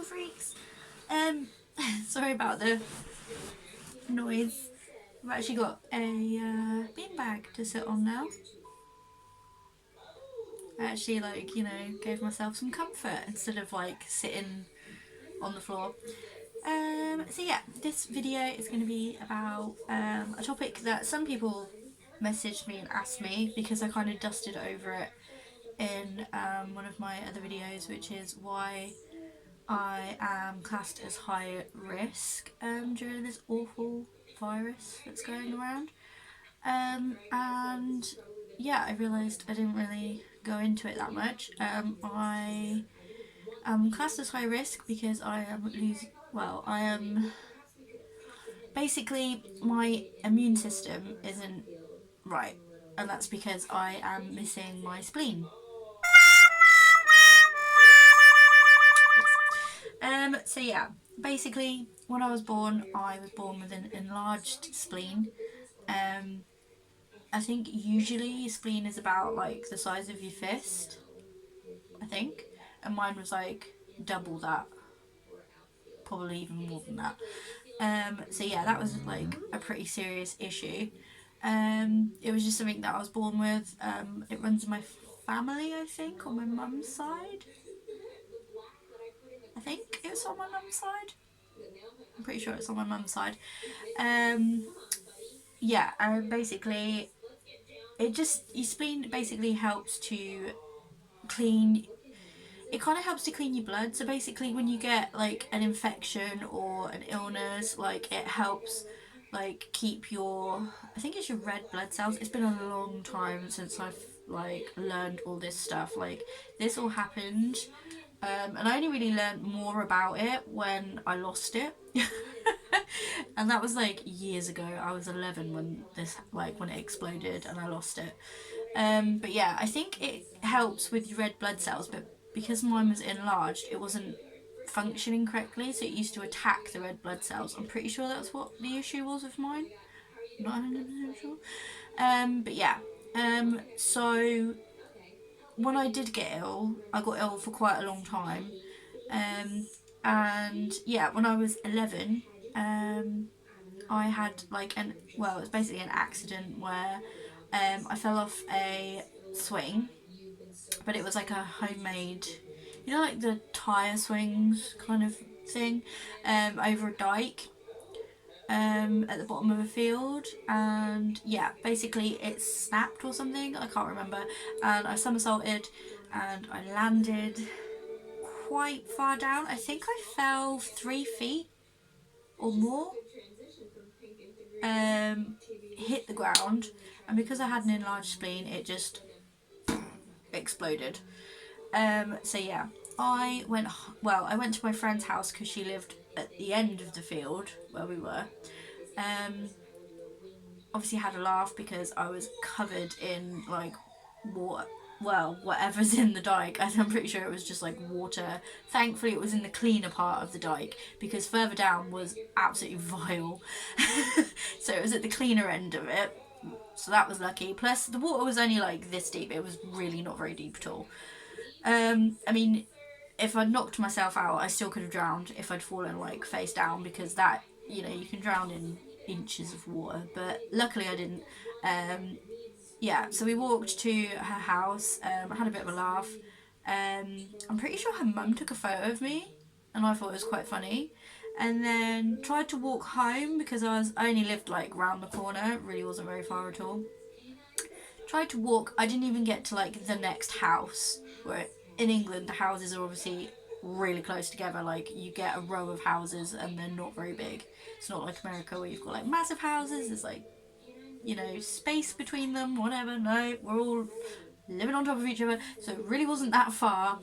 freaks. Sorry about the noise. I've actually got a beanbag to sit on now. I actually, like, you know, gave myself some comfort instead of like sitting on the floor. So yeah, this video is going to be about a topic that some people messaged me and asked me because I kind of dusted over it in one of my other videos, which is why I am classed as high risk during this awful virus that's going around. And yeah, I realised I didn't really go into it that much. I am classed as high risk because I am losing. Well, I am basically my immune system isn't right, and that's because I am missing my spleen. So yeah, basically when I was born with an enlarged spleen. I think usually your spleen is about like the size of your fist, I think, and mine was like double that, probably even more than that. So yeah, that was like a pretty serious issue. It was just something that I was born with. It runs in my family, I think, on my mum's side. I think it's on my mum's side. I'm pretty sure it's on my mum's side. Yeah, and basically, it just your spleen basically helps to clean. It kind of helps to clean your blood. So basically, when you get like an infection or an illness, like it helps like keep your, I think it's your red blood cells. It's been a long time since I've like learned all this stuff. Like this all happened, and I only really learned more about it when I lost it. And that was like years ago. I was 11 when this, like, when it exploded and I lost it. But yeah, I think it helps with your red blood cells, but because mine was enlarged, it wasn't functioning correctly, so it used to attack the red blood cells. I'm pretty sure that's what the issue was with mine. Not 100% sure. But yeah. So when I did get ill, I got ill for quite a long time. And yeah, when I was 11, I had like it was basically an accident where I fell off a swing, but it was like a homemade, you know, like the tyre swings kind of thing, over a dike at the bottom of a field. And yeah, basically it snapped or something, I can't remember, and I somersaulted and I landed quite far down. I think I fell 3 feet or more, hit the ground, and because I had an enlarged spleen, it just exploded. So yeah, I went to my friend's house because she lived at the end of the field where we were. Obviously had a laugh because I was covered in like water. Well, whatever's in the dike, I'm pretty sure it was just like water. Thankfully it was in the cleaner part of the dike because further down was absolutely vile. So it was at the cleaner end of it, so that was lucky. Plus the water was only like this deep, it was really not very deep at all. I mean, if I'd knocked myself out, I still could have drowned if I'd fallen like face down, because that, you know, you can drown in inches of water, but luckily I didn't. Yeah, so we walked to her house. I had a bit of a laugh. I'm pretty sure her mum took a photo of me, and I thought it was quite funny. And then tried to walk home because I only lived like round the corner. It really wasn't very far at all. Tried to walk. I didn't even get to like the next house. Where in England the houses are obviously really close together. Like you get a row of houses and they're not very big. It's not like America where you've got like massive houses. There's like, you know, space between them, whatever. No, we're all living on top of each other, so it really wasn't that far.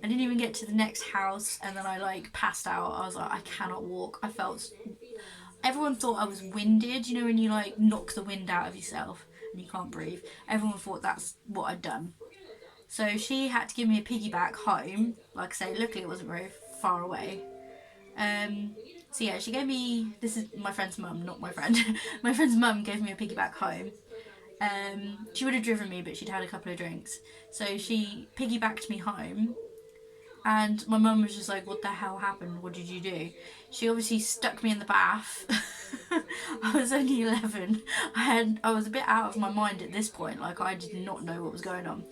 I didn't even get to the next house, and then I like passed out. I was like, I cannot walk. I felt, everyone thought I was winded, you know, when you like knock the wind out of yourself and you can't breathe. Everyone thought that's what I'd done. So she had to give me a piggyback home. Like I say, luckily it wasn't very far away. So yeah, she gave me, this is my friend's mum, not my friend. My friend's mum gave me a piggyback home. She would have driven me, but she'd had a couple of drinks. So she piggybacked me home. And my mum was just like, "What the hell happened? What did you do?" She obviously stuck me in the bath. I was only 11. I was a bit out of my mind at this point. Like, I did not know what was going on.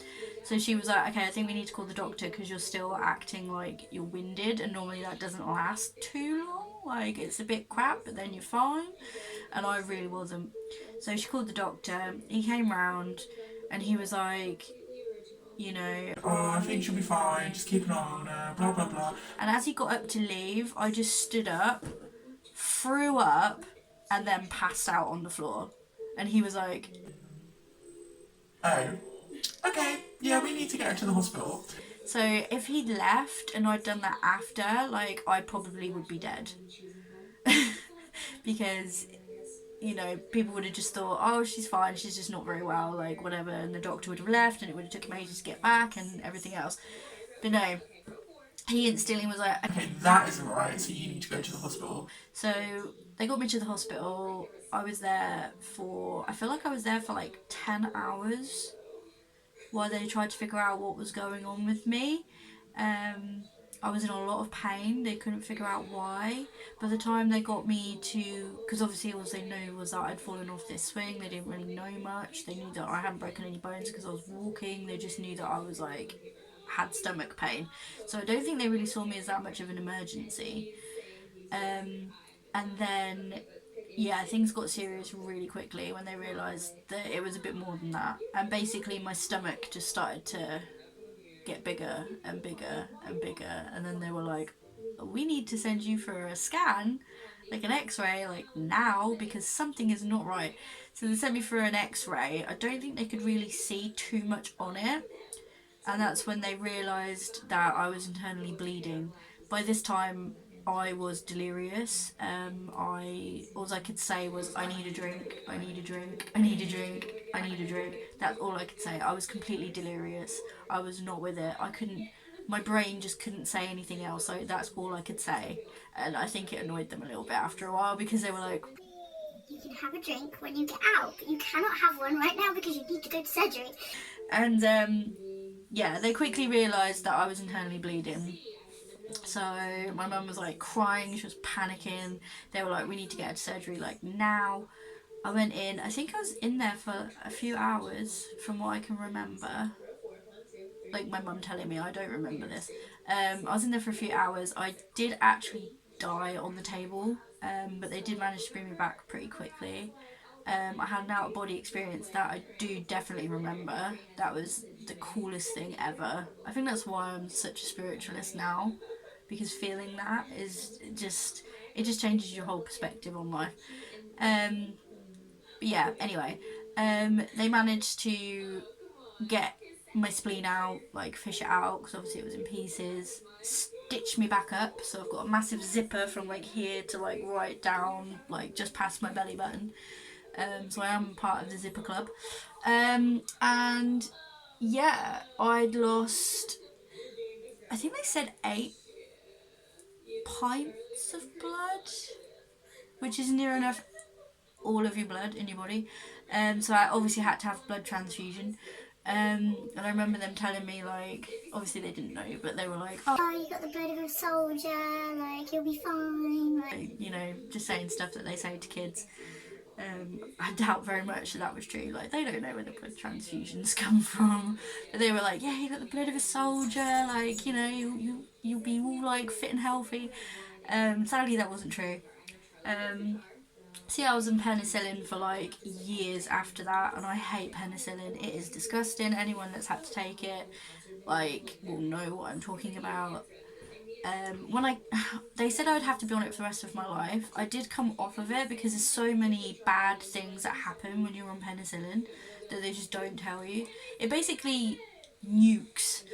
So she was like, "Okay, I think we need to call the doctor because you're still acting like you're winded, and normally that doesn't last too long. Like, it's a bit crap, but then you're fine." And I really wasn't. So she called the doctor. He came round, and he was like, you know, "Oh, I think she'll be fine, just keep an eye on her, blah blah blah." And as he got up to leave, I just stood up, threw up, and then passed out on the floor. And he was like, "Oh, okay, yeah, we need to get her to the hospital." So if he'd left and I'd done that after, like, I probably would be dead. Because, people would have just thought, "Oh, she's fine, she's just not very well, like, whatever," and the doctor would have left and it would have took him ages to get back and everything else. But no, he instantly was like, "Okay, that isn't right, so you need to go to the hospital." So they got me to the hospital. I was there for, I feel like I was there for like 10 hours while they tried to figure out what was going on with me. Um, I was in a lot of pain. They couldn't figure out why. By the time they got me to, because obviously all they knew was that I'd fallen off this swing. They didn't really know much. They knew that I hadn't broken any bones because I was walking. They just knew that I was like, had stomach pain. So I don't think they really saw me as that much of an emergency. And then, yeah, things got serious really quickly when they realised that it was a bit more than that. And basically, my stomach just started to get bigger and bigger and bigger. And then they were like, "We need to send you for a scan, like an x-ray, like now, because something is not right." So they sent me for an x-ray. I don't think they could really see too much on it. And that's when they realised that I was internally bleeding. By this time, I was delirious. All I could say was, "I need a drink. I need a drink. I need a drink. I need a drink." That's all I could say. I was completely delirious. I was not with it. I couldn't. My brain just couldn't say anything else. So that's all I could say. And I think it annoyed them a little bit after a while because they were like, "You can have a drink when you get out, but you cannot have one right now because you need to go to surgery." And yeah, they quickly realised that I was internally bleeding. So my mum was like crying, she was panicking. They were like, "We need to get her to surgery like now." I went in, I think I was in there for a few hours from what I can remember. Like my mum telling me, I don't remember this. I was in there for a few hours. I did actually die on the table, but they did manage to bring me back pretty quickly. I had an out of body experience that I do definitely remember. That was the coolest thing ever. I think that's why I'm such a spiritualist now, because feeling that is just, it just changes your whole perspective on life. Um, but yeah, anyway, they managed to get my spleen out, like fish it out, because obviously it was in pieces. Stitch me back up, so I've got a massive zipper from like here to like right down, like just past my belly button. So I am part of the zipper club. And yeah, I'd lost, I think they said 8 pints of blood, which is near enough all of your blood in your body. So I obviously had to have blood transfusion. And I remember them telling me, like, obviously they didn't know, but they were like, "Oh, you got the blood of a soldier, like, you'll be fine." Like, just saying stuff that they say to kids. I doubt very much that was true. Like, they don't know where the blood transfusions come from. But they were like, "Yeah, you got the blood of a soldier. Like, you'll be all like fit and healthy." Sadly, that wasn't true. See, I was on penicillin for like years after that, and I hate penicillin. It is disgusting. Anyone that's had to take it, like, will know what I'm talking about. When they said I would have to be on it for the rest of my life. I did come off of it because there's so many bad things that happen when you're on penicillin that they just don't tell you. It basically nukes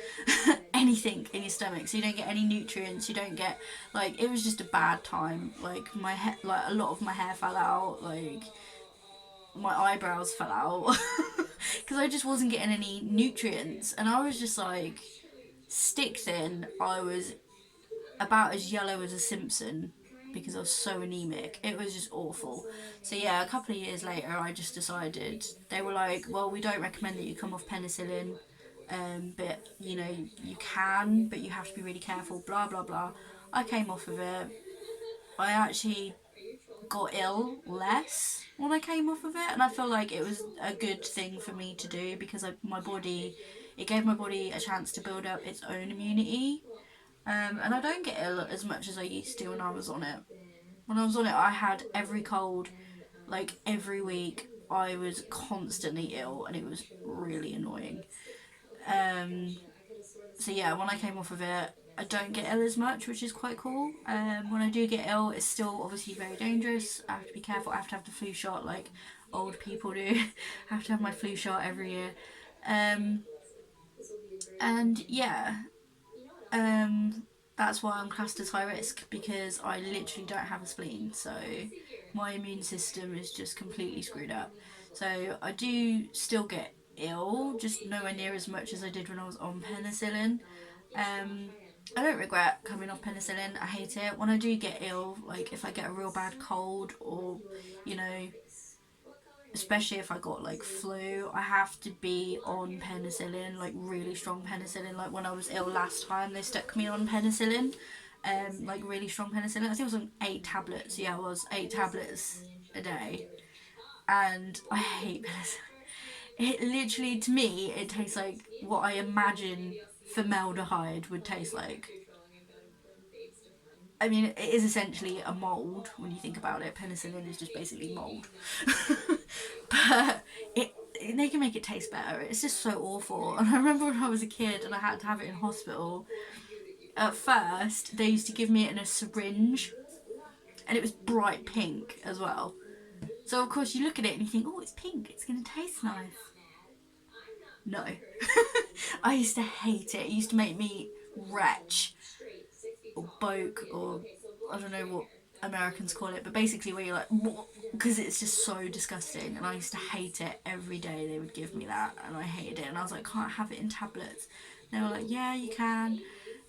anything in your stomach, so you don't get any nutrients. You don't get, like, it was just a bad time. Like my hair, like a lot of my hair fell out. Like my eyebrows fell out because I just wasn't getting any nutrients, and I was just like stick thin. I was about as yellow as a Simpson because I was so anemic. It was just awful. So yeah, a couple of years later, I just decided, they were like, "Well, we don't recommend that you come off penicillin." but you know, you can, but you have to be really careful, blah blah blah. I came off of it. I actually got ill less when I came off of it, and I feel like it was a good thing for me to do because my body, it gave my body a chance to build up its own immunity. And I don't get ill as much as I used to when I was on it. When I was on it, I had every cold, like every week. I was constantly ill, and it was really annoying. Um, so yeah, when I came off of it, I don't get ill as much, which is quite cool. When I do get ill, it's still obviously very dangerous. I have to be careful. I have to have the flu shot, like old people do. I have to have my flu shot every year. Um, and yeah, um, that's why I'm classed as high risk, because I literally don't have a spleen. So my immune system is just completely screwed up. So I do still get ill, just nowhere near as much as I did when I was on penicillin. Um, I don't regret coming off penicillin. I hate it. When I do get ill, like if I get a real bad cold, or you know, especially if I got like flu, I have to be on penicillin, like really strong penicillin. Like when I was ill last time, they stuck me on penicillin, like really strong penicillin. I think it was on 8 tablets. Yeah, it was 8 tablets a day, and I hate penicillin. It literally, to me, it tastes like what I imagine formaldehyde would taste like. I mean, it is essentially a mold when you think about it. Penicillin is just basically mold, but they can make it taste better. It's just so awful. And I remember when I was a kid and I had to have it in hospital. At first, they used to give me it in a syringe, and it was bright pink as well. So of course you look at it and you think, oh, it's pink. It's gonna taste nice. No, I used to hate it. It used to make me retch or boke, or I don't know what Americans call it, but basically where you're like, because it's just so disgusting. And I used to hate it every day. They would give me that, and I hated it. And I was like, can't I have it in tablets? And they were like, yeah, you can.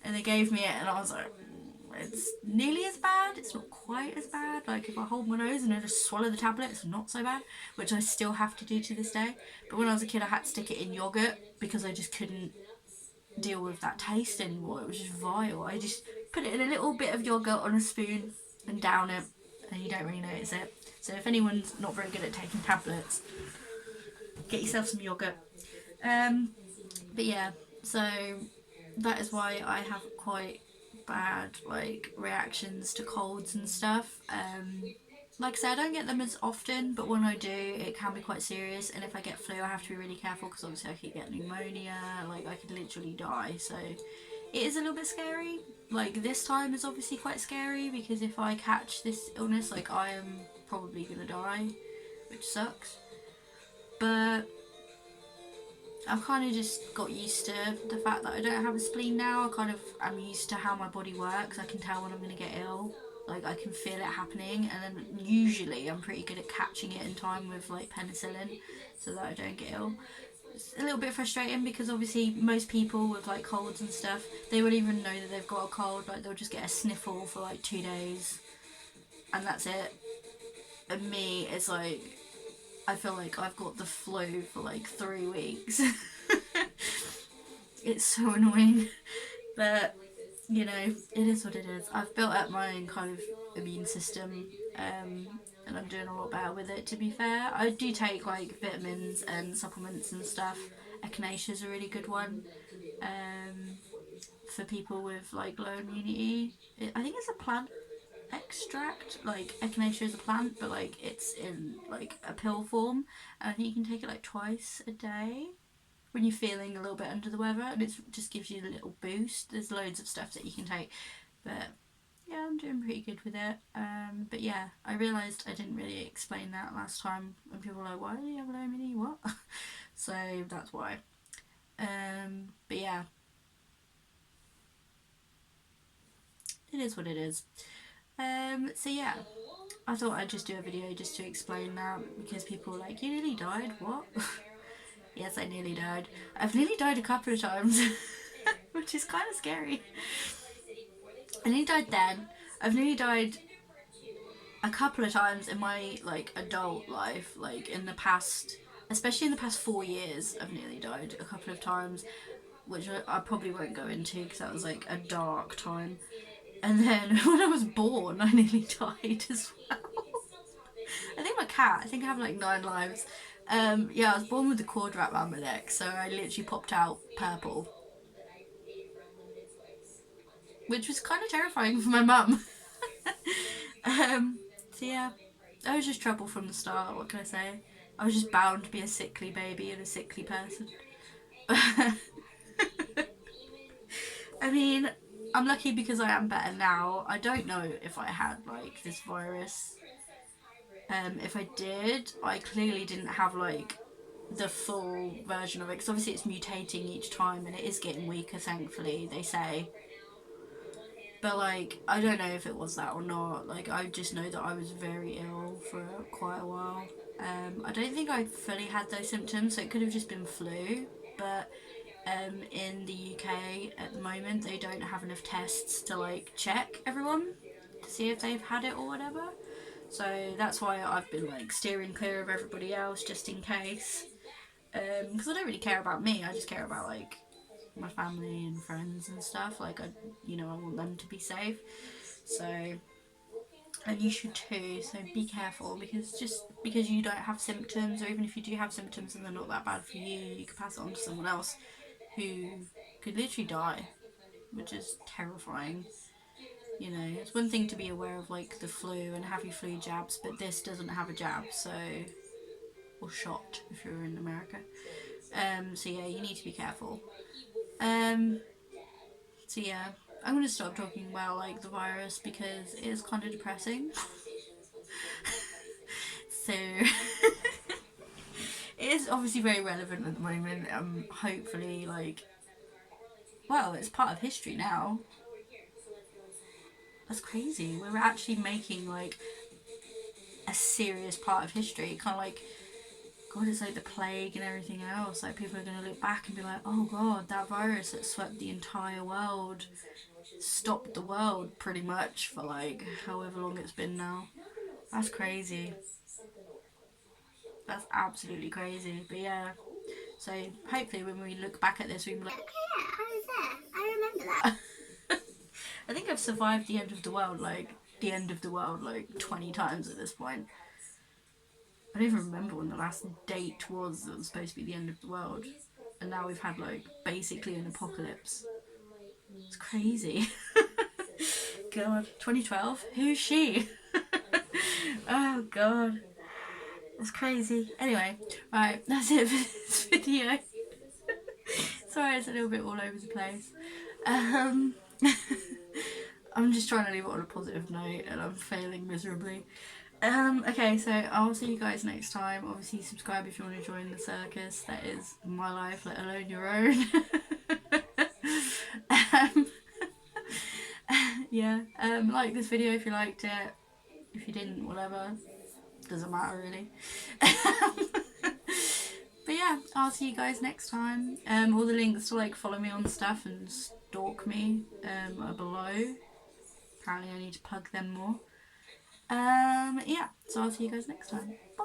And they gave me it, and I was like, it's nearly as bad. It's not quite as bad. Like if I hold my nose and I just swallow the tablet, it's not so bad, which I still have to do to this day. But when I was a kid, I had to stick it in yogurt because I just couldn't deal with that taste anymore. It was just vile. I just put it in a little bit of yogurt on a spoon and down it, and you don't really notice it. So if anyone's not very good at taking tablets, get yourself some yogurt. But yeah, so that is why I have quite bad like reactions to colds and stuff. Like I said, I don't get them as often, but when I do, it can be quite serious. And if I get flu, I have to be really careful because obviously I could get pneumonia. Like I could literally die. So it is a little bit scary. Like this time is obviously quite scary because if I catch this illness, like I am probably gonna die, which sucks. But I've kind of just got used to the fact that I don't have a spleen now. I kind of am used to how my body works. I can tell when I'm going to get ill. Like I can feel it happening, and then usually I'm pretty good at catching it in time with like penicillin, so that I don't get ill. It's a little bit frustrating because obviously most people with like colds and stuff, they won't even know that they've got a cold. Like they'll just get a sniffle for like 2 days, and that's it. And me, it's like I feel like I've got the flu for like 3 weeks. It's so annoying, but you know, it is what it is. I've built up my own kind of immune system, and I'm doing a lot better with it. To be fair, I do take like vitamins and supplements and stuff. Echinacea is a really good one, um, for people with like low immunity. I think it's a plant extract. Like echinacea is a plant, but like it's in like a pill form, and I think you can take it like twice a day when you're feeling a little bit under the weather, and it just gives you a little boost. There's loads of stuff that you can take, but yeah, I'm doing pretty good with it. But yeah, I realised I didn't really explain that last time, and people were like, "Why do you have low immunity? What?" So that's why. But yeah, it is what it is. So yeah, I thought I'd just do a video just to explain that because people were like, "You nearly died? What?" Yes, I nearly died. I've nearly died a couple of times, which is kind of scary. I nearly died then. I've nearly died a couple of times in my like adult life, like in the past especially in the past 4 years, I've nearly died a couple of times, which I probably won't go into because that was like a dark time. And then when I was born, I nearly died as well. I think my cat, I think I have like 9 lives. Yeah, I was born with the cord wrapped around my neck, so I literally popped out purple, which was kind of terrifying for my mum. um, so yeah, I was just trouble from the start. What can I say? I was just bound to be a sickly baby and a sickly person. I mean, I'm lucky because I am better now. I don't know if I had like this virus. If I did, I clearly didn't have like the full version of it because obviously it's mutating each time and it is getting weaker. Thankfully, they say. But like, I don't know if it was that or not. Like, I just know that I was very ill for quite a while. I don't think I fully had those symptoms, so it could have just been flu. But in the UK at the moment, they don't have enough tests to like check everyone to see if they've had it or whatever. So that's why I've been like steering clear of everybody else just in case. Because I don't really care about me. I just care about like my family and friends and stuff. Like I want them to be safe. So, and you should too. So be careful because just because you don't have symptoms, or even if you do have symptoms and they're not that bad for you, you could pass it on to someone else who could literally die, which is terrifying. It's one thing to be aware of like the flu and have your flu jabs, but this doesn't have a jab, so or shot if you're in America. So yeah, you need to be careful. Um, so yeah, I'm gonna stop talking about like the virus because it is kind of depressing. So it is obviously very relevant at the moment. Hopefully, like, well, it's part of history now. That's crazy. We were actually making like a serious part of history, kind of like God, it's like the plague and everything else. Like people are going to look back and be like, oh God, that virus that swept the entire world, stopped the world pretty much for like however long it's been now. That's crazy. That's absolutely crazy. But yeah, so hopefully when we look back at this, we can be like, Okay, yeah, I was there. I remember that. I think I've survived the end of the world, like 20 times at this point. I don't even remember when the last date was that was supposed to be the end of the world. And now we've had like basically an apocalypse. It's crazy. God, 2012? Who's she? Oh God, it's crazy. Anyway, right, that's it for this video. Sorry, it's a little bit all over the place. Um, I'm just trying to leave it on a positive note, and I'm failing miserably. Okay, so I'll see you guys next time. Obviously, subscribe if you want to join the circus. That is my life, let alone your own. um, yeah, like this video if you liked it. If you didn't, whatever. Doesn't matter really. But yeah, I'll see you guys next time. All the links to like follow me on stuff and stalk me are below. Apparently I need to plug them more. Yeah, so I'll see you guys next time. Bye.